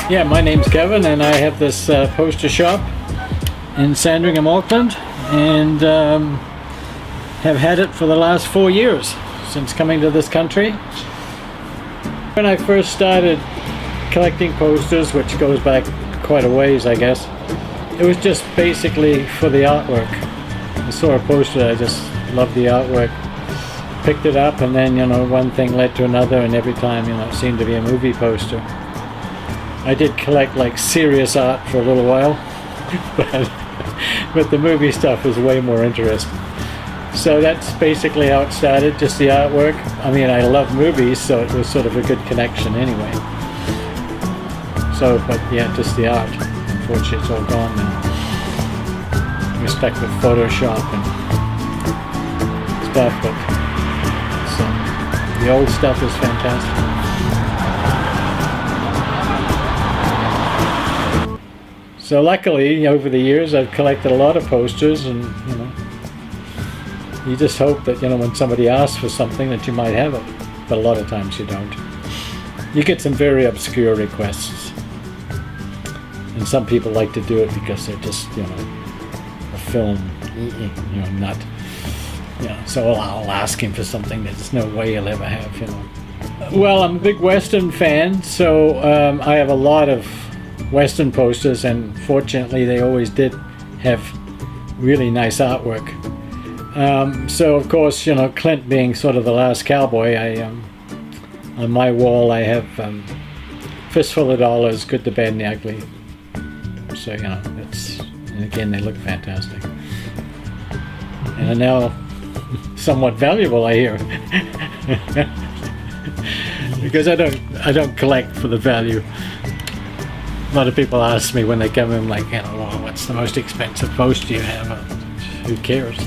Yeah, my name's Kevin, and I have this poster shop in Sandringham, Auckland, and have had it for the last 4 years since coming to this country. When I first started collecting posters, which goes back quite a ways, I guess, it was just basically for the artwork. I saw a poster, I just loved the artwork, picked it up, and then, one thing led to another, and every time, it seemed to be a movie poster. I did collect like serious art for a little while, but the movie stuff was way more interesting. So that's basically how it started, just the artwork. I mean, I love movies, so it was sort of a good connection anyway. So, but yeah, just the art. Unfortunately, it's all gone now. We're stuck with Photoshop and stuff, but the old stuff is fantastic. So luckily, over the years, I've collected a lot of posters, and you just hope that when somebody asks for something that you might have it, but a lot of times you don't. You get some very obscure requests, and some people like to do it because they're just a film nut. So I'll ask him for something that there's no way he'll ever have. Well, I'm a big Western fan, so I have a lot of Western posters, and fortunately they always did have really nice artwork. So of course, Clint being sort of the last cowboy, on my wall I have Fistful of Dollars, Good, the Bad, and the Ugly. So and again, they look fantastic, and are now somewhat valuable, I hear. Because I don't collect for the value. A lot of people ask me when they come in, like, well, what's the most expensive poster you have? Who cares?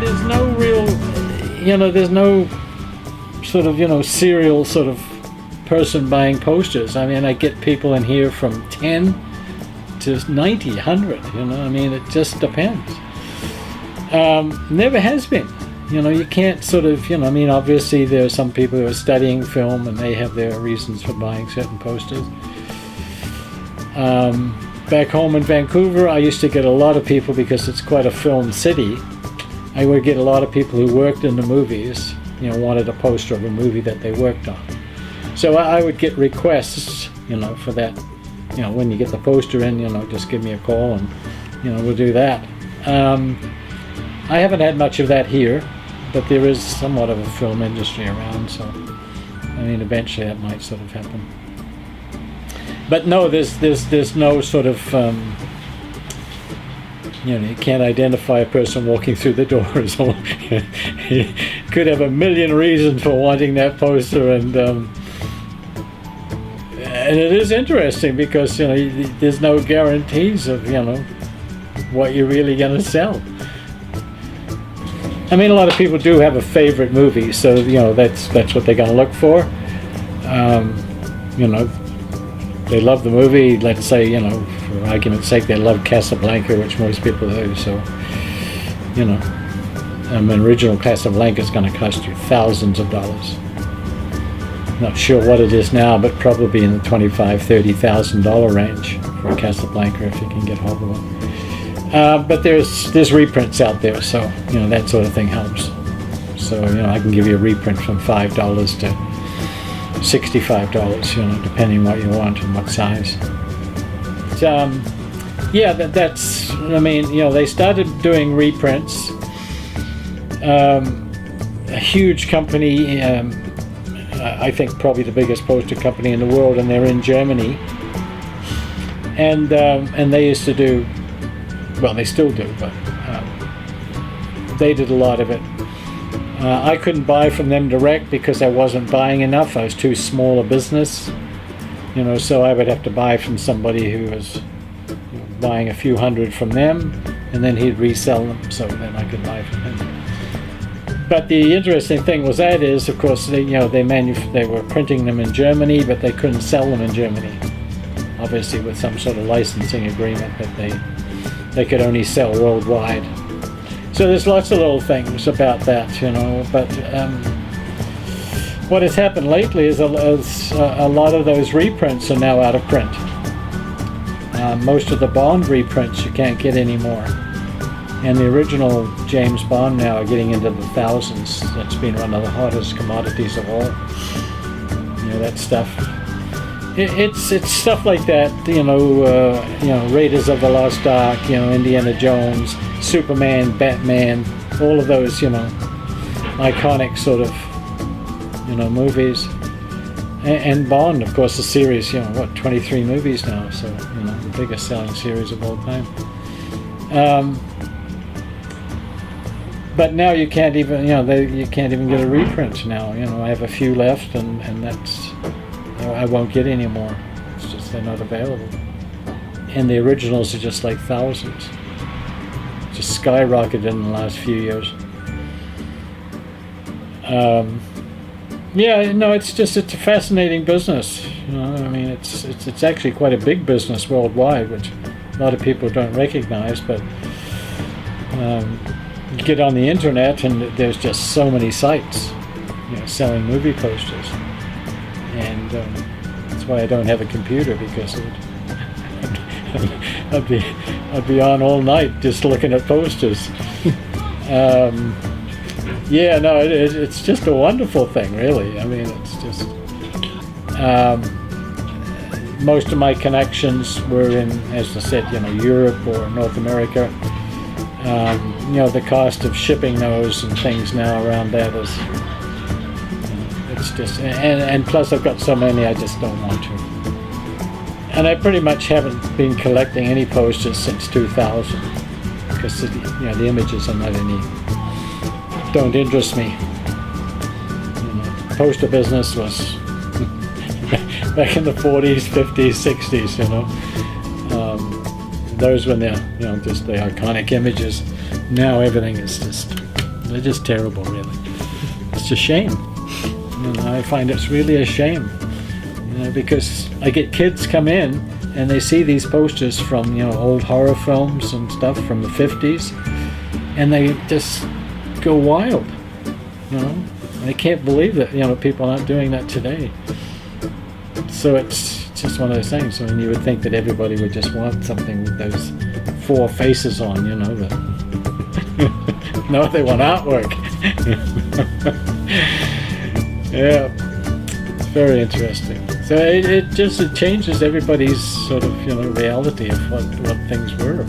There's no real, there's no sort of, serial sort of person buying posters. I mean, I get people in here from 10 to 90, 100, I mean, it just depends. Never has been. You can't sort of, obviously there are some people who are studying film and they have their reasons for buying certain posters. Back home in Vancouver, I used to get a lot of people, because it's quite a film city. I would get a lot of people who worked in the movies, wanted a poster of a movie that they worked on. So I would get requests, for that. When you get the poster in, just give me a call and, we'll do that. I haven't had much of that here, but there is somewhat of a film industry around, so I mean, eventually that might sort of happen. But no, there's no sort of you can't identify a person walking through the doors. You could have a million reasons for wanting that poster, and it is interesting because there's no guarantees of what you're really going to sell. I mean, a lot of people do have a favorite movie, so that's what they're going to look for. They love the movie. Let's say, for argument's sake, they love Casablanca, which most people do. So, an original Casablanca is going to cost you thousands of dollars. Not sure what it is now, but probably in the $25,000-$30,000 range for a Casablanca if you can get hold of it. But there's reprints out there, so that sort of thing helps. So I can give you a reprint from $5 to $65, depending what you want and what size. But, yeah, that's. I mean, they started doing reprints. A huge company, I think probably the biggest poster company in the world, and they're in Germany. And they used to do. Well, they still do, but they did a lot of it. I couldn't buy from them direct because I wasn't buying enough. I was too small a business, so I would have to buy from somebody who was buying a few hundred from them, and then he'd resell them, so then I could buy from him. But the interesting thing was that is, of course, they were printing them in Germany, but they couldn't sell them in Germany. Obviously, with some sort of licensing agreement that they could only sell worldwide. So there's lots of little things about that, you know, but what has happened lately is a lot of those reprints are now out of print. Most of the Bond reprints you can't get anymore. And the original James Bond now are getting into the thousands. That's been one of the hottest commodities of all. You know, that stuff. It's stuff like that, you know, Raiders of the Lost Ark, you know, Indiana Jones, Superman, Batman, all of those, you know, iconic sort of, you know, movies. And Bond, of course, the series, you know, what, 23 movies now, so, you know, the biggest selling series of all time. But now you can't even, you know, you can't even get a reprint now. You know, I have a few left, and that's, you know, I won't get any more. It's just they're not available. And the originals are just like thousands. Just skyrocketed in the last few years. Yeah, no, it's a fascinating business. You know, I mean, it's actually quite a big business worldwide, which a lot of people don't recognize. But you get on the internet, and there's just so many sites, you know, selling movie posters, and that's why I don't have a computer, because I'd be on all night just looking at posters. Yeah, no, it's just a wonderful thing, really. I mean, it's just most of my connections were in, as I said, you know, Europe or North America. You know, the cost of shipping those and things now around that is, you know, it's just, and plus I've got so many I just don't want to. And I pretty much haven't been collecting any posters since 2000, because, you know, the images are not any, don't interest me. You know, poster business was back in the 40s, 50s, 60s, you know. Those were the, you know, just the iconic images. Now everything is just, they're just terrible, really. It's a shame. You know, I find it's really a shame. You know, because I get kids come in and they see these posters from, you know, old horror films and stuff from the 50s, and they just go wild. You know, and they can't believe that, you know, people aren't doing that today. So it's just one of those things. I mean, you would think that everybody would just want something with those four faces on, you know, but no, they want artwork. Yeah, it's very interesting. So it changes everybody's sort of, you know, reality of what things were.